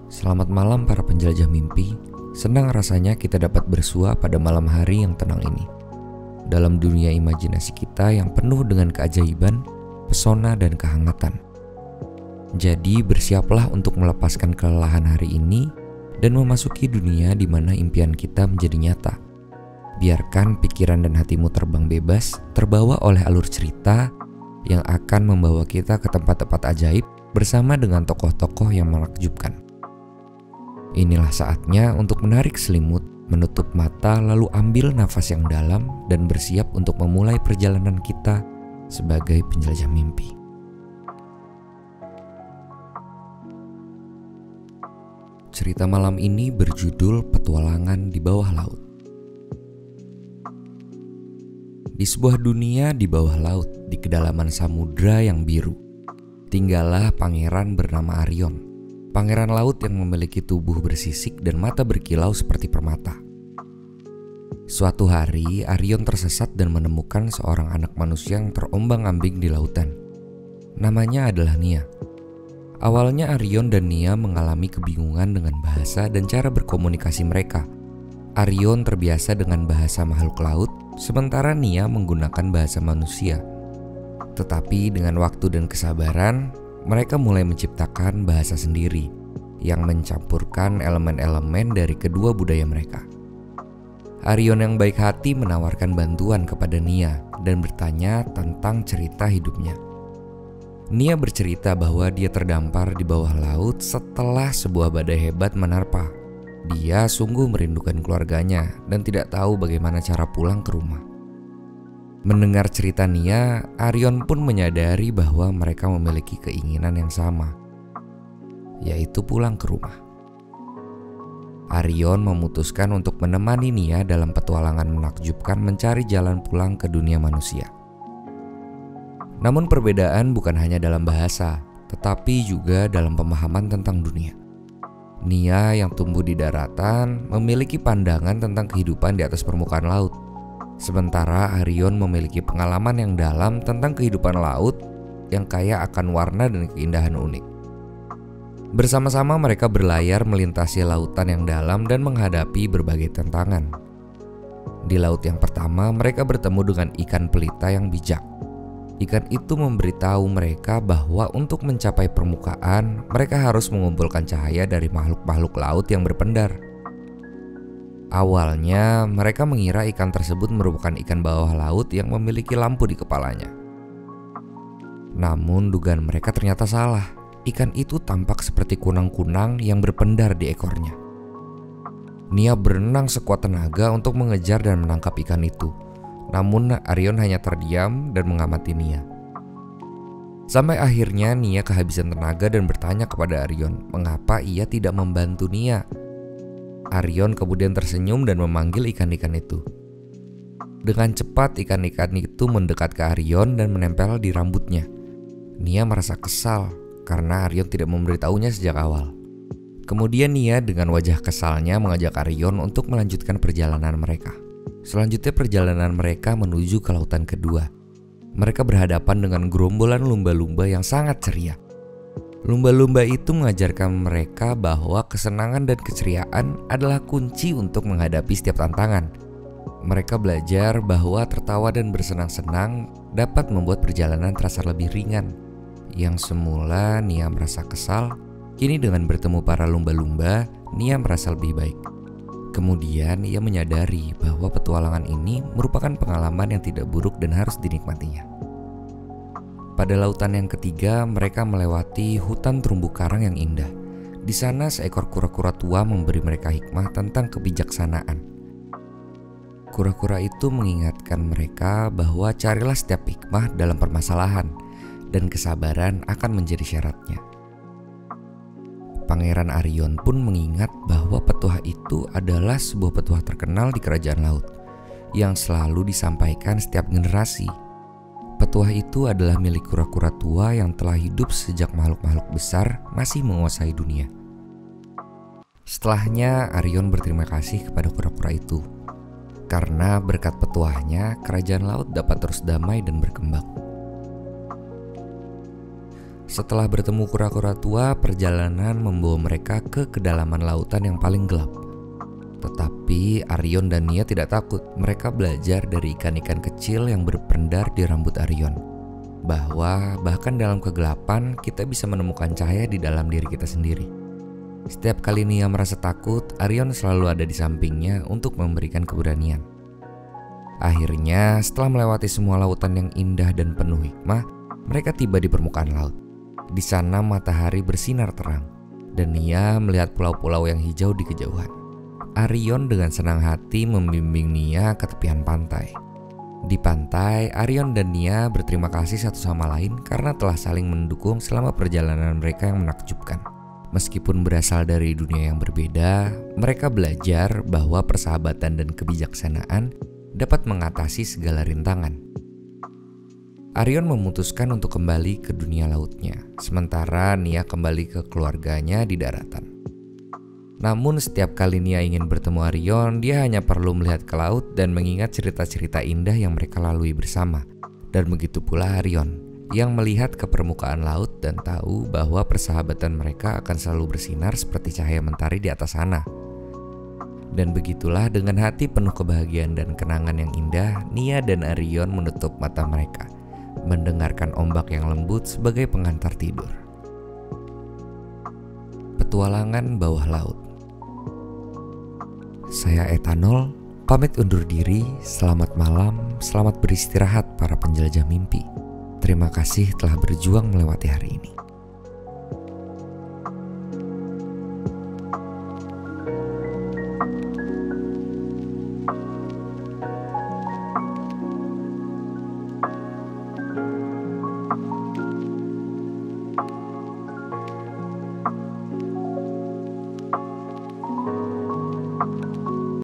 Selamat malam para penjelajah mimpi. Senang rasanya kita dapat bersua pada malam hari yang tenang ini. Dalam dunia imajinasi kita yang penuh dengan keajaiban, pesona dan kehangatan. Jadi bersiaplah untuk melepaskan kelelahan hari ini dan memasuki dunia di mana impian kita menjadi nyata. Biarkan pikiran dan hatimu terbang bebas, terbawa oleh alur cerita yang akan membawa kita ke tempat-tempat ajaib bersama dengan tokoh-tokoh yang menakjubkan. Inilah saatnya untuk menarik selimut, menutup mata, lalu ambil nafas yang dalam dan bersiap untuk memulai perjalanan kita sebagai penjelajah mimpi. Cerita malam ini berjudul Petualangan di Bawah Laut. Di sebuah dunia di bawah laut, di kedalaman samudra yang biru, tinggallah pangeran bernama Arion. Pangeran laut yang memiliki tubuh bersisik dan mata berkilau seperti permata. Suatu hari, Arion tersesat dan menemukan seorang anak manusia yang terombang-ambing di lautan. Namanya adalah Nia. Awalnya Arion dan Nia mengalami kebingungan dengan bahasa dan cara berkomunikasi mereka. Arion terbiasa dengan bahasa makhluk laut, sementara Nia menggunakan bahasa manusia. Tetapi dengan waktu dan kesabaran, mereka mulai menciptakan bahasa sendiri yang mencampurkan elemen-elemen dari kedua budaya mereka. Arion yang baik hati menawarkan bantuan kepada Nia dan bertanya tentang cerita hidupnya. Nia bercerita bahwa dia terdampar di bawah laut setelah sebuah badai hebat menerpa. Dia sungguh merindukan keluarganya dan tidak tahu bagaimana cara pulang ke rumah. Mendengar cerita Nia, Arion pun menyadari bahwa mereka memiliki keinginan yang sama, yaitu pulang ke rumah. Arion memutuskan untuk menemani Nia dalam petualangan menakjubkan mencari jalan pulang ke dunia manusia. Namun perbedaan bukan hanya dalam bahasa, tetapi juga dalam pemahaman tentang dunia. Nia yang tumbuh di daratan memiliki pandangan tentang kehidupan di atas permukaan laut. Sementara Arion memiliki pengalaman yang dalam tentang kehidupan laut yang kaya akan warna dan keindahan unik. Bersama-sama mereka berlayar melintasi lautan yang dalam dan menghadapi berbagai tantangan. Di laut yang pertama, mereka bertemu dengan ikan pelita yang bijak. Ikan itu memberitahu mereka bahwa untuk mencapai permukaan, mereka harus mengumpulkan cahaya dari makhluk-makhluk laut yang berpendar. Awalnya mereka mengira ikan tersebut merupakan ikan bawah laut yang memiliki lampu di kepalanya. Namun dugaan mereka ternyata salah. Ikan itu tampak seperti kunang-kunang yang berpendar di ekornya. Nia berenang sekuat tenaga untuk mengejar dan menangkap ikan itu. Namun Arion hanya terdiam dan mengamati Nia. Sampai akhirnya Nia kehabisan tenaga dan bertanya kepada Arion mengapa ia tidak membantu Nia. Arion kemudian tersenyum dan memanggil ikan-ikan itu. Dengan cepat ikan-ikan itu mendekat ke Arion dan menempel di rambutnya. Nia merasa kesal karena Arion tidak memberitahunya sejak awal. Kemudian Nia dengan wajah kesalnya mengajak Arion untuk melanjutkan perjalanan mereka. Selanjutnya perjalanan mereka menuju ke lautan kedua. Mereka berhadapan dengan gerombolan lumba-lumba yang sangat ceria. Lumba-lumba itu mengajarkan mereka bahwa kesenangan dan keceriaan adalah kunci untuk menghadapi setiap tantangan. Mereka belajar bahwa tertawa dan bersenang-senang dapat membuat perjalanan terasa lebih ringan. Yang semula Nia merasa kesal, kini dengan bertemu para lumba-lumba, Nia merasa lebih baik. Kemudian ia menyadari bahwa petualangan ini merupakan pengalaman yang tidak buruk dan harus dinikmatinya. Pada lautan yang ketiga, mereka melewati hutan terumbu karang yang indah. Di sana seekor kura-kura tua memberi mereka hikmah tentang kebijaksanaan. Kura-kura itu mengingatkan mereka bahwa carilah setiap hikmah dalam permasalahan dan kesabaran akan menjadi syaratnya. Pangeran Arion pun mengingat bahwa petuah itu adalah sebuah petuah terkenal di kerajaan laut yang selalu disampaikan setiap generasi. Petuah itu adalah milik kura-kura tua yang telah hidup sejak makhluk-makhluk besar masih menguasai dunia. Setelahnya Arion berterima kasih kepada kura-kura itu. Karena berkat petuahnya, kerajaan laut dapat terus damai dan berkembang. Setelah bertemu kura-kura tua, perjalanan membawa mereka ke kedalaman lautan yang paling gelap. Tetapi Arion dan Nia tidak takut. Mereka belajar dari ikan-ikan kecil yang berpendar di rambut Arion, bahwa bahkan dalam kegelapan kita bisa menemukan cahaya di dalam diri kita sendiri. Setiap kali Nia merasa takut, Arion selalu ada di sampingnya untuk memberikan keberanian. Akhirnya, setelah melewati semua lautan yang indah dan penuh hikmah, mereka tiba di permukaan laut. Di sana matahari bersinar terang, dan Nia melihat pulau-pulau yang hijau di kejauhan. Arion dengan senang hati membimbing Nia ke tepian pantai. Di pantai, Arion dan Nia berterima kasih satu sama lain karena telah saling mendukung selama perjalanan mereka yang menakjubkan. Meskipun berasal dari dunia yang berbeda, mereka belajar bahwa persahabatan dan kebijaksanaan dapat mengatasi segala rintangan. Arion memutuskan untuk kembali ke dunia lautnya, sementara Nia kembali ke keluarganya di daratan. Namun setiap kali Nia ingin bertemu Arion, dia hanya perlu melihat ke laut dan mengingat cerita-cerita indah yang mereka lalui bersama. Dan begitu pula Arion, yang melihat ke permukaan laut dan tahu bahwa persahabatan mereka akan selalu bersinar seperti cahaya mentari di atas sana. Dan begitulah dengan hati penuh kebahagiaan dan kenangan yang indah, Nia dan Arion menutup mata mereka, mendengarkan ombak yang lembut sebagai pengantar tidur. Petualangan bawah laut. Saya Ethanol, pamit undur diri. Selamat malam, selamat beristirahat para penjelajah mimpi. Terima kasih telah berjuang melewati hari ini.